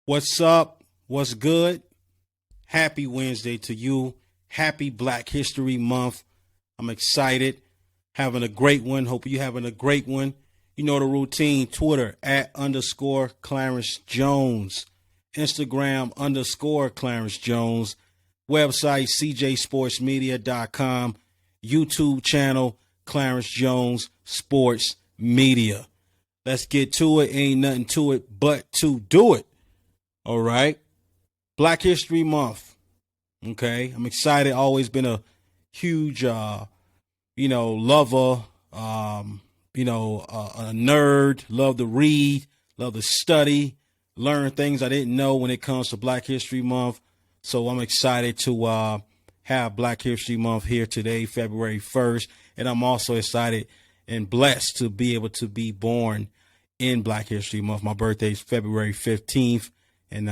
What's up? What's good? Happy Wednesday to you. Happy Black History Month. I'm excited. Having a great one. Hope you having a great one. You know the routine. Twitter @_ Clarence Jones. Instagram _ Clarence Jones. Website cjsportsmedia.com. YouTube channel Clarence Jones Sports Media. Let's get to it. Ain't nothing to it but to do it. All right. Black History Month. Okay. I'm excited. Always been a huge, lover, a nerd. Love to read, love to study, learn things I didn't know when it comes to Black History Month. So I'm excited to have Black History Month here today, February 1st. And I'm also excited and blessed to be able to be born in Black History Month. My birthday is February 15th. And,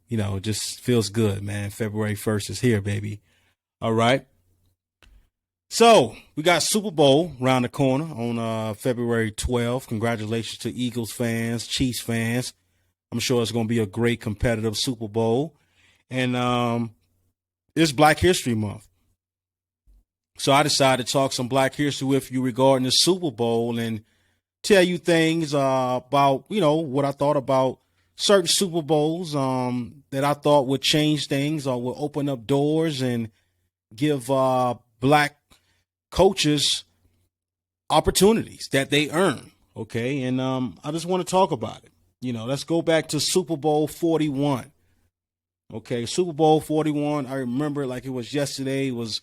it just feels good, man. February 1st is here, baby. All right. So we got Super Bowl around the corner on February 12th. Congratulations to Eagles fans, Chiefs fans. I'm sure it's going to be a great competitive Super Bowl. And it's Black History Month. So I decided to talk some Black history with you regarding the Super Bowl and tell you things about, what I thought about certain Super Bowls that I thought would change things or would open up doors and give Black coaches opportunities that they earn. Okay. And I just want to talk about it. Let's go back to Super Bowl 41. Okay. Super Bowl 41. I remember it like it was yesterday. It was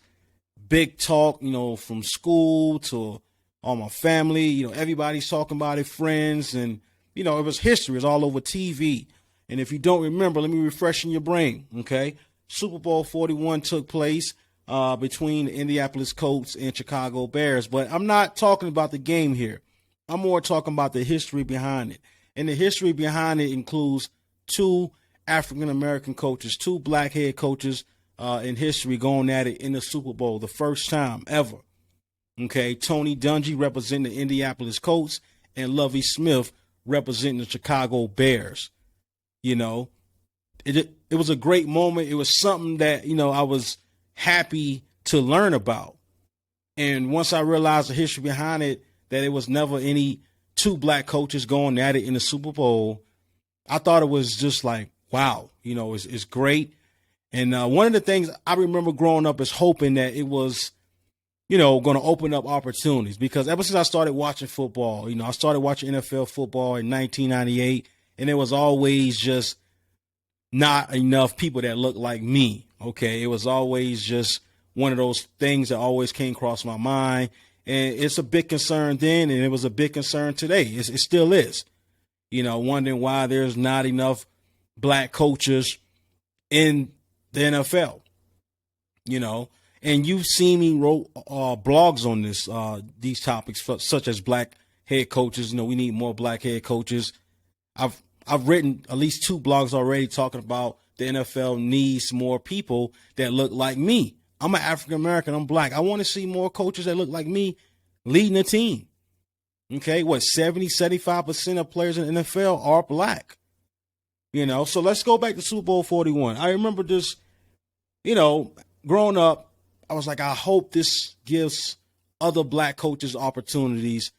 big talk, from school to all my family. Everybody's talking about it, friends, and it was history. It was all over TV. And if you don't remember, let me refresh in your brain, okay? Super Bowl 41 took place between the Indianapolis Colts and Chicago Bears. But I'm not talking about the game here. I'm more talking about the history behind it. And the history behind it includes two African-American coaches, two Black head coaches in history going at it in the Super Bowl, the first time ever. Okay, Tony Dungy representing the Indianapolis Colts and Lovie Smith representing the Chicago Bears. It was a great moment. It was something that, I was happy to learn about. And once I realized the history behind it, that it was never any two Black coaches going at it in the Super Bowl, I thought it was just like, wow, it's great. And one of the things I remember growing up is hoping that it was, going to open up opportunities, because ever since I started watching football, I started watching NFL football in 1998, and there was always just not enough people that looked like me. Okay. It was always just one of those things that always came across my mind. And it's a big concern then, and it was a big concern today. It still is, wondering why there's not enough Black coaches in the NFL, And you've seen me wrote blogs on these topics, such as Black head coaches. We need more Black head coaches. I've written at least 2 blogs already talking about the NFL needs more people that look like me. I'm an African American. I'm Black. I want to see more coaches that look like me leading a team. Okay, 75% of players in the NFL are Black. So let's go back to Super Bowl 41. I remember this, growing up. I was like, I hope this gives other Black coaches opportunities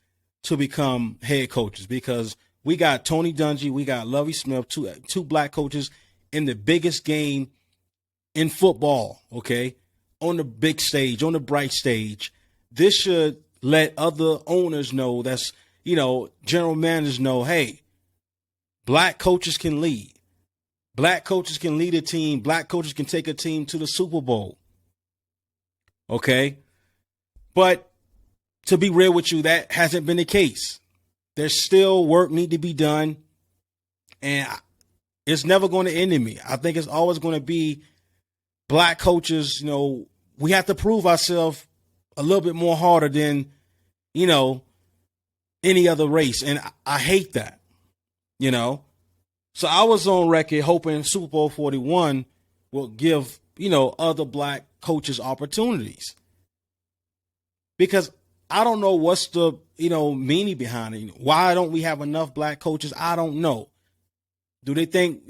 to become head coaches, because we got Tony Dungy, we got Lovie Smith, two Black coaches in the biggest game in football, okay, on the big stage, on the bright stage. This should let other owners know, that's, general managers know, hey, Black coaches can lead. Black coaches can lead a team. Black coaches can take a team to the Super Bowl. Okay. But to be real with you, that hasn't been the case. There's still work need to be done. And it's never going to end in me. I think it's always going to be Black coaches. We have to prove ourselves a little bit more harder than, any other race. And I hate that, So I was on record hoping Super Bowl 41 will give, other Black coaches opportunities, because I don't know what's the, meaning behind it. Why don't we have enough Black coaches? I don't know. Do they think,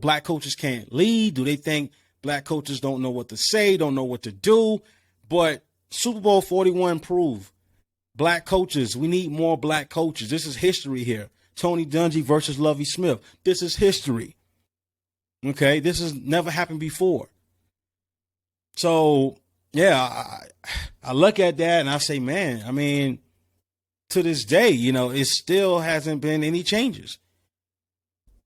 black coaches can't lead? Do they think black coaches don't know what to say, don't know what to do? But Super Bowl 41 proved black coaches, we need more black coaches. This is history here. Tony Dungy versus Lovie Smith. This is history. Okay, this has never happened before. So, yeah, I look at that and I say, man, I mean, to this day, it still hasn't been any changes.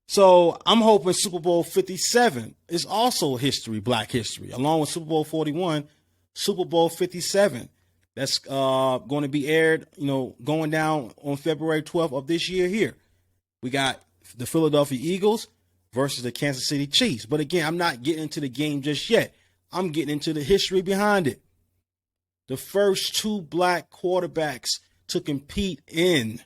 So I'm hoping Super Bowl 57 is also history, black history, along with Super Bowl 41, Super Bowl 57. That's going to be aired, going down on February 12th of this year here. We got the Philadelphia Eagles versus the Kansas City Chiefs. But again, I'm not getting into the game just yet. I'm getting into the history behind it. The first two black quarterbacks to compete in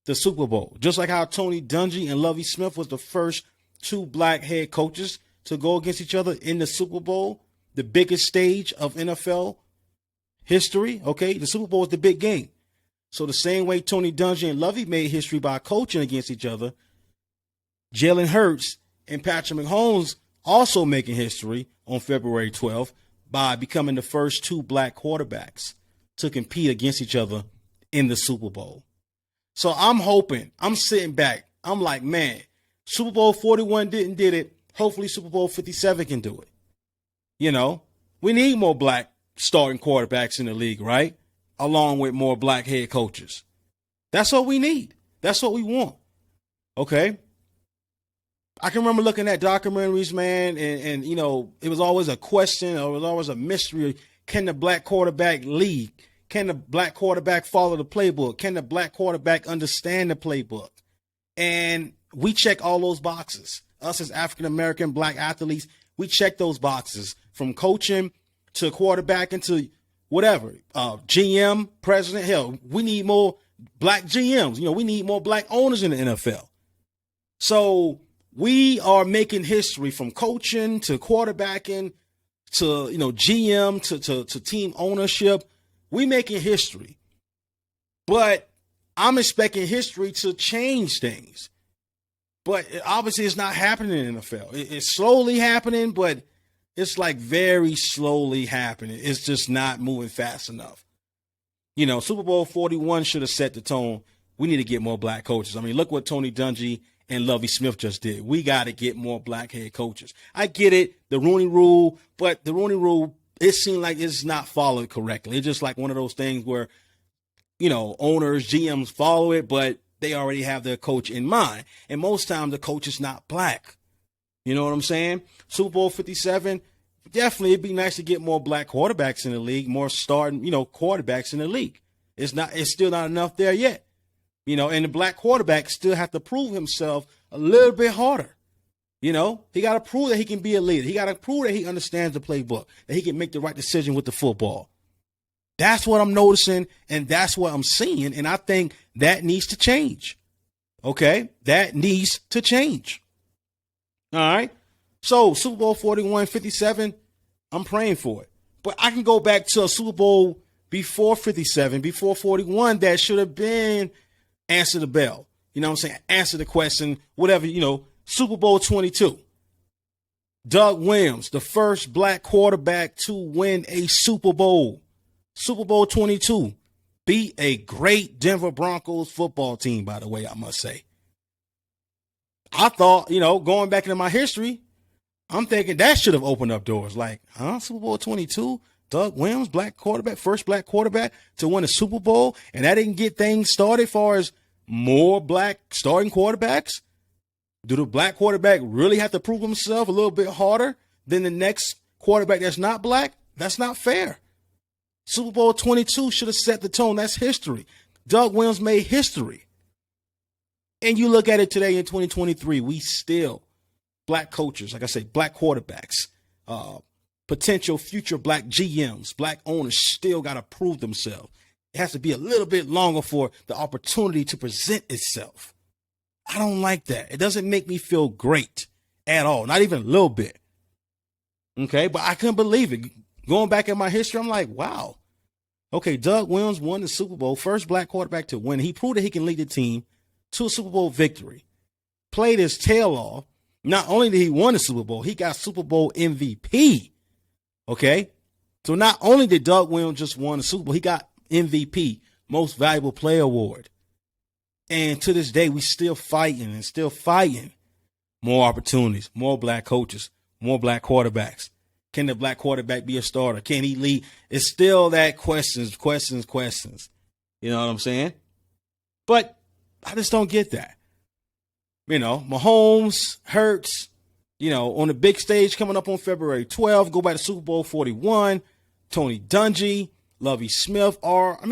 the Super Bowl. Just like how Tony Dungy and Lovie Smith was the first two black head coaches to go against each other in the Super Bowl, the biggest stage of NFL history. Okay, the Super Bowl is the big game. So the same way Tony Dungy and Lovie made history by coaching against each other, Jalen Hurts and Patrick Mahomes also making history on February 12th by becoming the first two black quarterbacks to compete against each other in the Super Bowl. So I'm hoping, I'm sitting back, I'm like, man, Super Bowl 41 did it. Hopefully Super Bowl 57 can do it. We need more black starting quarterbacks in the league, right? Along with more black head coaches. That's what we need. That's what we want. Okay. I can remember looking at documentaries, man, and it was always a question, or it was always a mystery. Can the black quarterback lead? Can the black quarterback follow the playbook? Can the black quarterback understand the playbook? And we check all those boxes. Us as African-American black athletes, we check those boxes from coaching to quarterbacking to whatever, GM, president. Hell, we need more black GMs. We need more black owners in the NFL. So we are making history from coaching to quarterbacking to, GM to team ownership. We making history. But I'm expecting history to change things. But obviously it's not happening in the NFL. It's slowly happening, but it's like very slowly happening. It's just not moving fast enough. Super Bowl 41 should have set the tone. We need to get more black coaches. I mean, look what Tony Dungy and Lovie Smith just did. We got to get more black head coaches. I get it, the Rooney Rule, but the Rooney Rule, it seemed like it's not followed correctly. It's just like one of those things where, owners, GMs follow it, but they already have their coach in mind. And most times the coach is not black. You know what I'm saying? Super Bowl 57, definitely it'd be nice to get more black quarterbacks in the league, more starting, quarterbacks in the league. It's still not enough there yet. And the black quarterback still have to prove himself a little bit harder. He got to prove that he can be a leader. He got to prove that he understands the playbook, that he can make the right decision with the football. That's what I'm noticing, and that's what I'm seeing, and I think that needs to change. Okay? That needs to change. All right? So, Super Bowl 41, 57, I'm praying for it. But I can go back to a Super Bowl before 57, before 41, that should have been answer the bell. You know what I'm saying? Answer the question, whatever, Super Bowl 22. Doug Williams, the first black quarterback to win a Super Bowl. Super Bowl 22. Beat a great Denver Broncos football team, by the way, I must say. I thought, going back into my history, I'm thinking that should have opened up doors. Like, Super Bowl 22? Doug Williams, black quarterback, first black quarterback to win a Super Bowl, and that didn't get things started as far as more black starting quarterbacks? Do the black quarterback really have to prove himself a little bit harder than the next quarterback that's not black? That's not fair. Super Bowl 22 should have set the tone. That's history. Doug Williams made history. And you look at it today in 2023, we still, black coaches, like I say, black quarterbacks, potential future black GMs, black owners still got to prove themselves. It has to be a little bit longer for the opportunity to present itself. I don't like that. It doesn't make me feel great at all, not even a little bit. Okay, but I couldn't believe it. Going back in my history, I'm like, wow. Okay, Doug Williams won the Super Bowl, first black quarterback to win. He proved that he can lead the team to a Super Bowl victory. played his tail off. Not only did he win the Super Bowl, he got Super Bowl MVP. Okay? So not only did Doug Williams just won the Super Bowl, he got MVP, Most Valuable Player Award. And to this day, we still fighting and still fighting. More opportunities, more black coaches, more black quarterbacks. Can the black quarterback be a starter? Can he lead? It's still that questions. You know what I'm saying? But I just don't get that. You know, Mahomes, Hurts, you know, on the big stage coming up on February 12th, go back to Super Bowl 41, Tony Dungy, Lovie Smith, I'm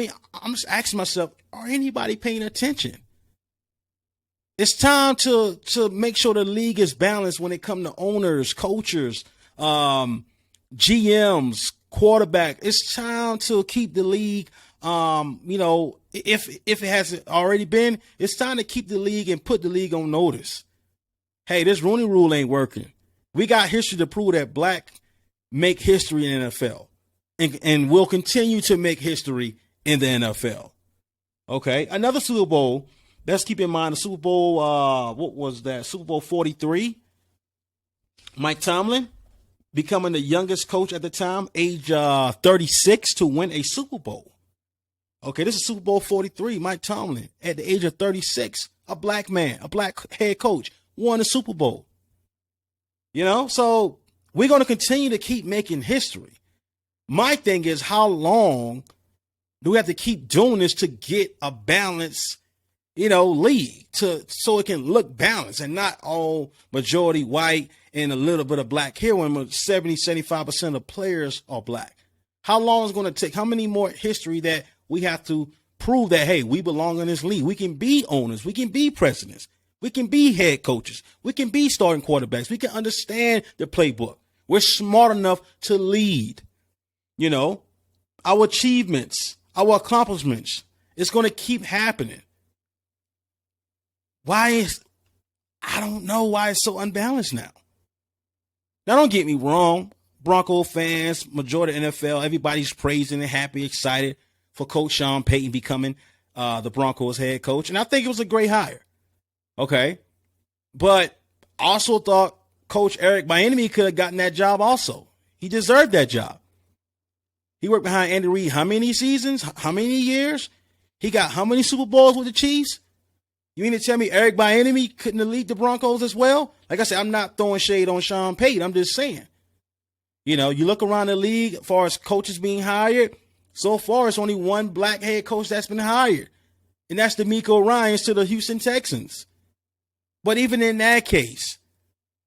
just asking myself, are anybody paying attention? It's time to make sure the league is balanced when it comes to owners, coaches, GMs, quarterback. It's time to keep the league, if it hasn't already been, it's time to keep the league and put the league on notice. Hey, this Rooney Rule ain't working. We got history to prove that black make history in the NFL and will continue to make history in the NFL. Okay, another Super Bowl. Let's keep in mind the Super Bowl, what was that? Super Bowl 43. Mike Tomlin becoming the youngest coach at the time, age 36, to win a Super Bowl. Okay, this is Super Bowl 43. Mike Tomlin, at the age of 36, a black man, a black head coach, won a Super Bowl. You know, so we're going to continue to keep making history. My thing is, how long do we have to keep doing this to get a balance, league so it can look balanced and not all majority white and a little bit of black here when 75% of players are black? How long is it going to take? How many more history that we have to prove that, hey, we belong in this league? We can be owners. We can be presidents. We can be head coaches. We can be starting quarterbacks. We can understand the playbook. We're smart enough to lead. Our achievements, our accomplishments, it's going to keep happening. I don't know why it's so unbalanced now. Now, don't get me wrong. Bronco fans, majority of the NFL, everybody's praising and happy, excited for Coach Sean Payton becoming the Broncos head coach. And I think it was a great hire. Okay. But I also thought Coach Eric Bieniemy could have gotten that job also. He deserved that job. He worked behind Andy Reid how many seasons? How many years? He got how many Super Bowls with the Chiefs? You mean to tell me Eric Bieniemy couldn't have lead the Broncos as well? Like I said, I'm not throwing shade on Sean Payton. I'm just saying. You look around the league as far as coaches being hired. So far, it's only one black head coach that's been hired. And that's DeMeco Ryans to the Houston Texans. But even in that case,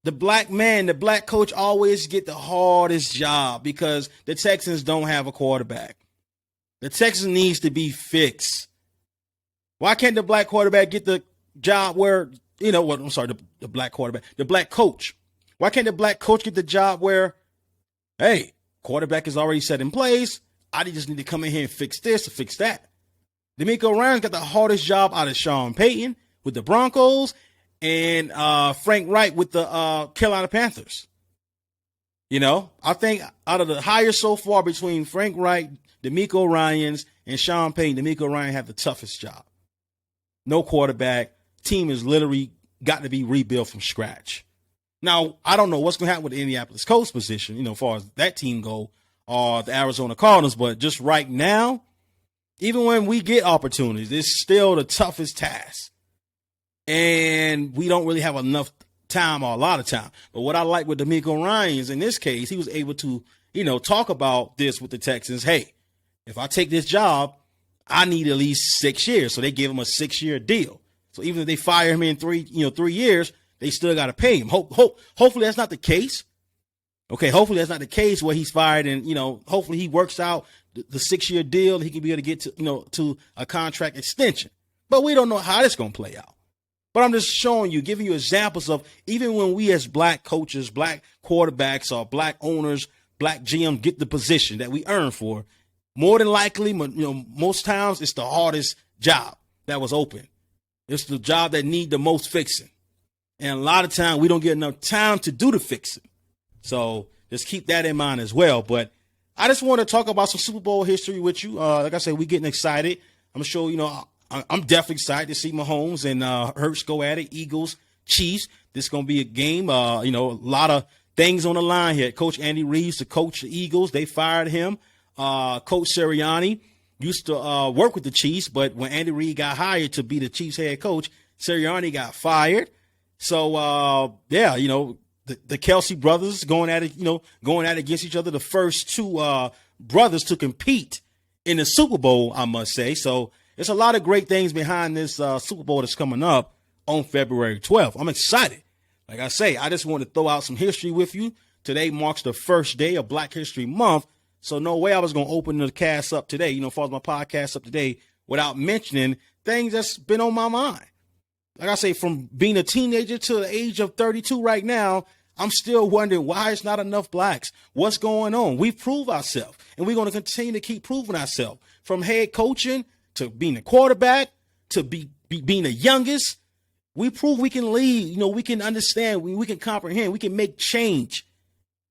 the black man, the black coach always get the hardest job because the Texans don't have a quarterback. The Texans needs to be fixed. Why can't the black quarterback get the job where, the black quarterback, the black coach. Why can't the black coach get the job where, hey, quarterback is already set in place. I just need to come in here and fix this or fix that. DeMeco Ryans got the hardest job out of Sean Payton with the Broncos and Frank Reich with the Carolina Panthers. I think out of the hires so far between Frank Reich, DeMeco Ryans, and Sean Payton, DeMeco Ryans have the toughest job. No quarterback. Team is literally got to be rebuilt from scratch. Now, I don't know what's going to happen with the Indianapolis Colts position, as far as that team go, or the Arizona Cardinals. But just right now, even when we get opportunities, it's still the toughest task. And we don't really have enough time or a lot of time. But what I like with DeMeco Ryans, in this case, he was able to, talk about this with the Texans. Hey, if I take this job, I need at least 6 years. So they give him a 6-year deal. So even if they fire him in 3 years, they still got to pay him. Hopefully that's not the case. Okay, hopefully that's not the case where he's fired and, hopefully he works out the 6-year deal. He can be able to get to, to a contract extension. But we don't know how this going to play out. But I'm just showing you, giving you examples of even when we as black coaches, black quarterbacks, or black owners, black GM get the position that we earn for, more than likely, most times it's the hardest job that was open. It's the job that need the most fixing. And a lot of time we don't get enough time to do the fixing. So just keep that in mind as well. But I just want to talk about some Super Bowl history with you. Like I said, we're getting excited. I'm sure, I'm definitely excited to see Mahomes and Hurts go at it. Eagles, Chiefs. This is going to be a game, a lot of things on the line here. Coach Andy Reid used to coach the Eagles. They fired him. Coach Sirianni used to work with the Chiefs, but when Andy Reid got hired to be the Chiefs head coach, Sirianni got fired. So, the Kelsey brothers going at it against each other. The first two brothers to compete in the Super Bowl, I must say. So there's a lot of great things behind this Super Bowl that's coming up on February 12th. I'm excited. Like I say, I just want to throw out some history with you. Today marks the first day of Black History Month. So no way I was going to open the cast up today, as far as my podcast up today, without mentioning things that's been on my mind. Like I say, from being a teenager to the age of 32 right now, I'm still wondering why it's not enough blacks. What's going on? We've proved ourselves, and we're going to continue to keep proving ourselves. From head coaching to being a quarterback to being the youngest, we prove we can lead. We can understand. We can comprehend. We can make change.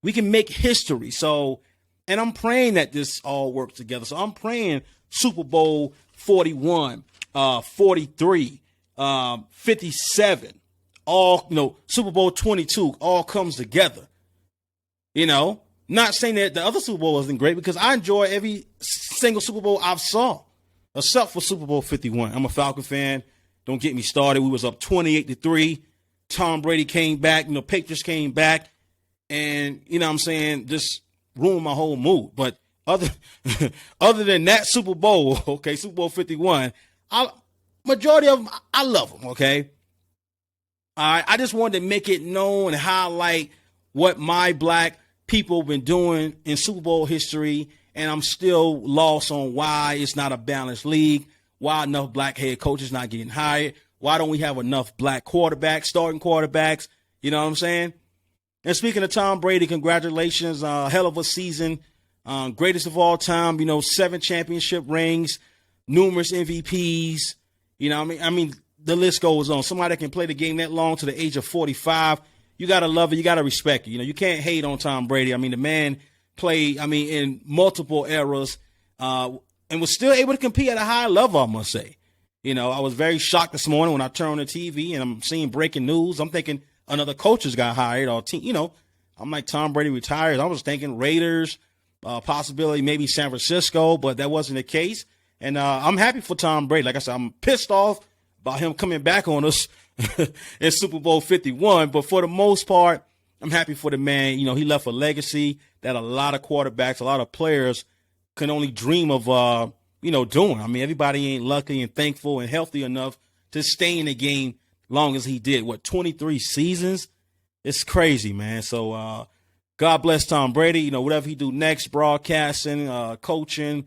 We can make history. So, and I'm praying that this all works together. So I'm praying Super Bowl 41, 43, 57, all, Super Bowl 22 all comes together. Not saying that the other Super Bowl wasn't great, because I enjoy every single Super Bowl I've saw, except for Super Bowl 51. I'm a Falcon fan. Don't get me started. We was up 28-3. Tom Brady came back. Patriots came back. And, just ruined my whole mood. But other than that Super Bowl, okay, Super Bowl 51, majority of them, I love them, okay? All right, I just wanted to make it known and highlight what my black people been doing in Super Bowl history, and I'm still lost on why it's not a balanced league, why enough black head coaches not getting hired, why don't we have enough black quarterbacks, starting quarterbacks, you know what I'm saying? And speaking of Tom Brady, congratulations, hell of a season, greatest of all time, 7 championship rings, numerous MVPs, I mean, the list goes on. Somebody that can play the game that long to the age of 45, you got to love it. You got to respect it. You can't hate on Tom Brady. I mean, the man played, in multiple eras and was still able to compete at a high level, I must say. I was very shocked this morning when I turned on the TV and I'm seeing breaking news. I'm thinking another coach has got hired or team, I'm like, Tom Brady retires. I was thinking Raiders, possibility maybe San Francisco, but that wasn't the case. And I'm happy for Tom Brady. Like I said, I'm pissed off about him coming back on us in Super Bowl 51. But for the most part, I'm happy for the man. He left a legacy that a lot of quarterbacks, a lot of players can only dream of, doing. I mean, everybody ain't lucky and thankful and healthy enough to stay in the game long as he did. 23 seasons? It's crazy, man. So God bless Tom Brady. Whatever he do next, broadcasting, coaching,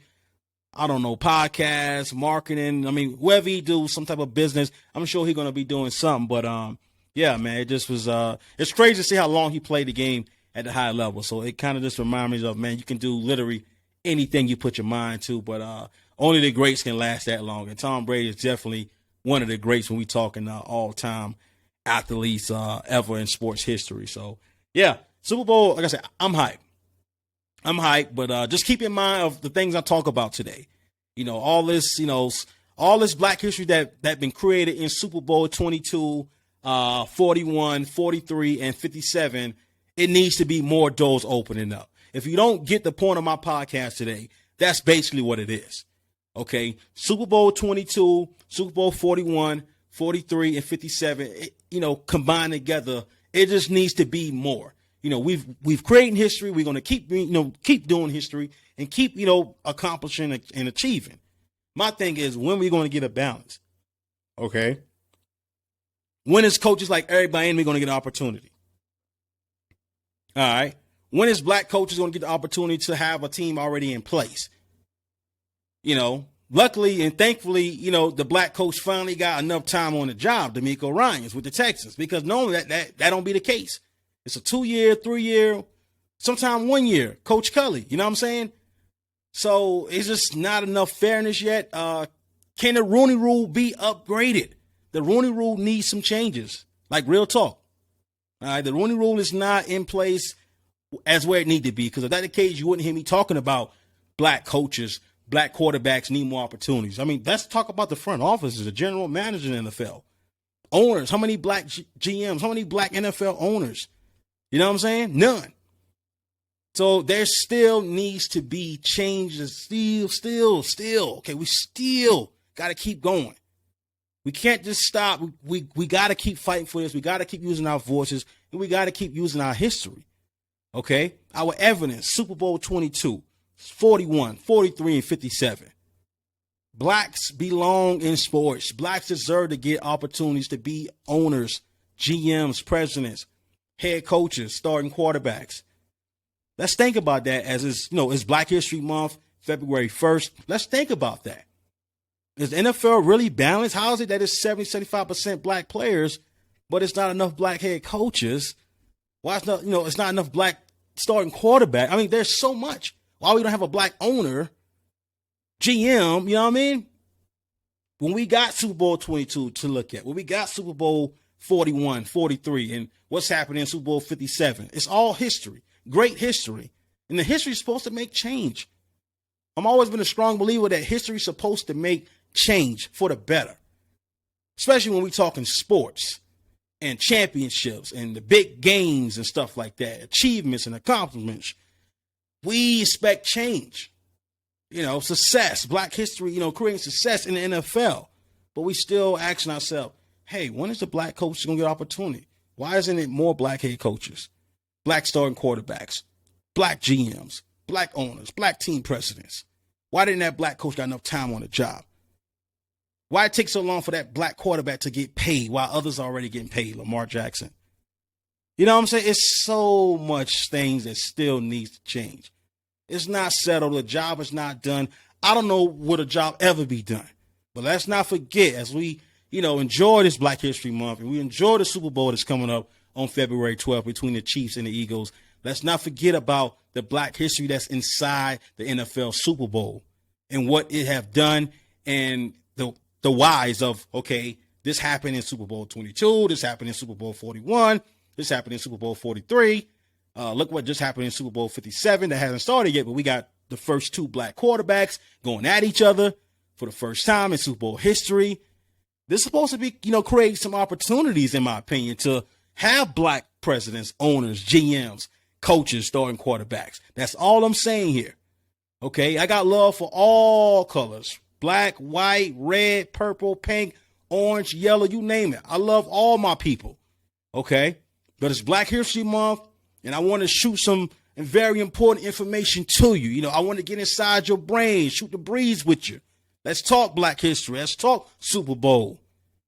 I don't know, podcasts, marketing. I mean, whoever he do, some type of business, I'm sure he's going to be doing something. But, yeah, man, it just was it's crazy to see how long he played the game at the high level. So it kind of just reminds me of, man, you can do literally anything you put your mind to. But only the greats can last that long. And Tom Brady is definitely one of the greats when we talking all-time athletes ever in sports history. So, yeah, Super Bowl, like I said, I'm hyped, but just keep in mind of the things I talk about today. All this black history that been created in Super Bowl 22, 41, 43, and 57, it needs to be more doors opening up. If you don't get the point of my podcast today, that's basically what it is. Okay, Super Bowl 22, Super Bowl 41, 43, and 57, combined together, it just needs to be more. We've created history. We're going to keep doing history and keep, accomplishing and achieving. My thing is, when we're going to get a balance? Okay. When is coaches like everybody in me going to get an opportunity? All right. When is black coaches going to get the opportunity to have a team already in place? Luckily and thankfully, the black coach finally got enough time on the job, D'Amico Ryans with the Texans, because normally that don't be the case. It's a 2-year, 3-year, sometime 1 year, Coach Cully. You know what I'm saying? So it's just not enough fairness yet. Can the Rooney Rule be upgraded? The Rooney Rule needs some changes, like real talk. All right, the Rooney Rule is not in place as where it need to be, because if that's the case, you wouldn't hear me talking about black coaches, black quarterbacks need more opportunities. I mean, let's talk about the front office, the general manager in the NFL. owners? How many black GMs? How many black NFL owners? You know what I'm saying? None. So there still needs to be changes. Still. Okay, we still got to keep going. We can't just stop. We got to keep fighting for this. We got to keep using our voices, and we got to keep using our history. Okay? Our evidence, Super Bowl 22, 41, 43, and 57. Blacks belong in sports. Blacks deserve to get opportunities to be owners, GMs, presidents, head coaches, starting quarterbacks. Let's think about that as it's Black History Month, February 1st. Let's think about that. Is the NFL really balanced? How is it that it's 70-75% black players, but it's not enough black head coaches? Why it's not, it's not enough black starting quarterback? I mean, there's so much. Why we don't have a black owner, GM, you know what I mean? When we got Super Bowl 22 to look at, when we got Super Bowl 41, 43, and what's happening in Super Bowl 57, it's all history, great history. And the history is supposed to make change. I've always been a strong believer that history is supposed to make change for the better, especially when we talking sports and championships and the big games and stuff like that, achievements and accomplishments. We expect change, success, black history, creating success in the NFL. But we still asking ourselves, hey, when is the black coach going to get opportunity? Why isn't it more black head coaches, black starting quarterbacks, black GMs, black owners, black team presidents? Why didn't that black coach got enough time on the job? Why it take so long for that black quarterback to get paid while others are already getting paid, Lamar Jackson? You know what I'm saying? It's so much things that still needs to change. It's not settled. The job is not done. I don't know would a job ever be done. But let's not forget, as we, enjoy this Black History Month and we enjoy the Super Bowl that's coming up on February 12th between the Chiefs and the Eagles, let's not forget about the black history that's inside the NFL Super Bowl and what it have done and the whys of, okay, this happened in Super Bowl 22, this happened in Super Bowl 41, this happened in Super Bowl 43. Look what just happened in Super Bowl 57 that hasn't started yet, but we got the first two black quarterbacks going at each other for the first time in Super Bowl history. This is supposed to be, create some opportunities, in my opinion, to have black presidents, owners, GMs, coaches, starting quarterbacks. That's all I'm saying here. Okay, I got love for all colors. Black, white, red, purple, pink, orange, yellow, you name it. I love all my people. Okay, but it's Black History Month, and I want to shoot some very important information to you. I want to get inside your brain, shoot the breeze with you. Let's talk black history. Let's talk Super Bowl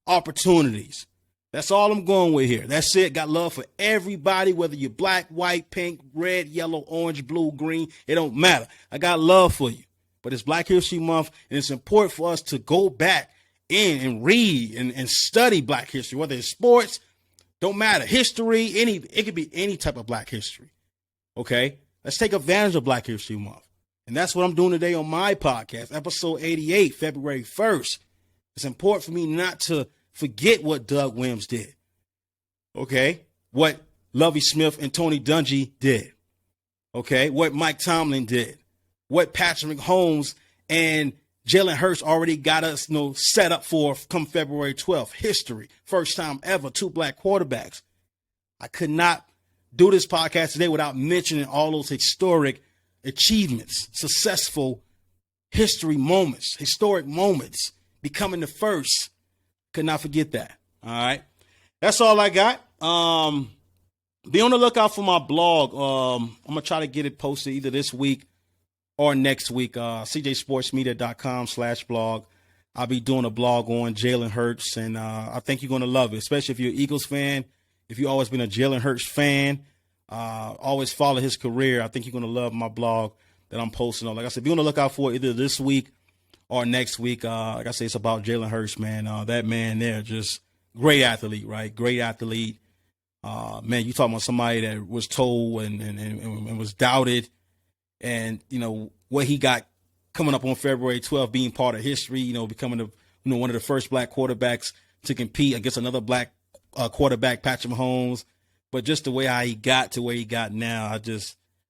opportunities. That's all I'm going with here. That's it. Got love for everybody, whether you're black, white, pink, red, yellow, orange, blue, green. It don't matter. I got love for you. But it's Black History Month, and it's important for us to go back in and read and study black history, whether it's sports, don't matter, history, it could be any type of black history. Okay? Let's take advantage of Black History Month. And that's what I'm doing today on my podcast, episode 88, February 1st. It's important for me not to forget what Doug Williams did. Okay? What Lovie Smith and Tony Dungy did. Okay? What Mike Tomlin did. What Patrick Mahomes and Jalen Hurts already got us, set up for come February 12th. History. First time ever, two black quarterbacks. I could not do this podcast today without mentioning all those historic achievements, successful history moments, historic moments, becoming the first. Could not forget that. All right. That's all I got. Be on the lookout for my blog. I'm going to try to get it posted either this week or next week. cjsportsmedia.com/blog. I'll be doing a blog on Jalen Hurts, and I think you're going to love it, especially if you're an Eagles fan. If you've always been a Jalen Hurts fan, always follow his career, I think you're going to love my blog that I'm posting on. Like I said, be on the lookout for it either this week or next week. Like I say, it's about Jalen Hurts, man. That man there, just great athlete, right? Great athlete. Man, you talking about somebody that was told and was doubted. And, what he got coming up on February 12th, being part of history, becoming one of the first black quarterbacks to compete against another black quarterback, Patrick Mahomes. But just the way how he got to where he got now,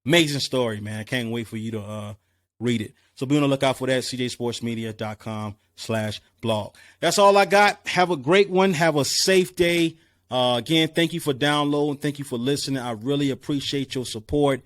amazing story, man. I can't wait for you to read it. So be on the lookout for that, cjsportsmedia.com/blog. That's all I got. Have a great one. Have a safe day. Again, thank you for downloading. Thank you for listening. I really appreciate your support.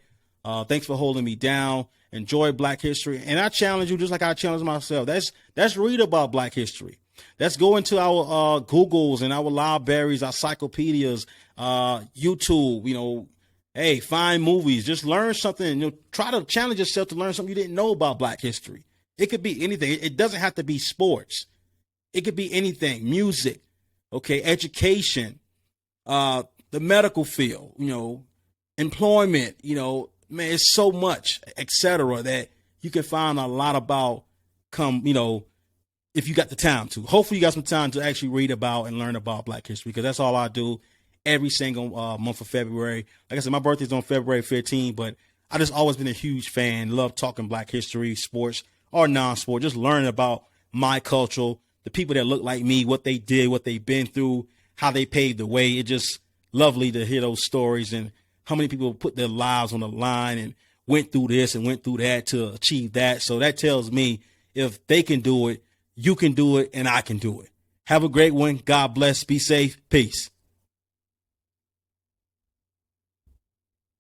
Thanks for holding me down. Enjoy Black History. And I challenge you, just like I challenge myself. That's read about Black history. Let's go into our Googles and our libraries, our encyclopedias, YouTube, hey, find movies, just learn something. Try to challenge yourself to learn something you didn't know about Black history. It could be anything. It doesn't have to be sports. It could be anything, music, okay, education, the medical field, employment, man, it's so much, etc., that you can find a lot about if you got the time to. Hopefully you got some time to actually read about and learn about Black history, because that's all I do every single month of February. Like I said, my birthday's on February 15th, but I just always been a huge fan. Love talking Black history, sports or non-sport, just learning about my culture, the people that look like me, what they did, what they've been through, how they paved the way. It's just lovely to hear those stories and how many people put their lives on the line and went through this and went through that to achieve that. So that tells me if they can do it, you can do it, and I can do it. Have a great one. God bless. Be safe. Peace.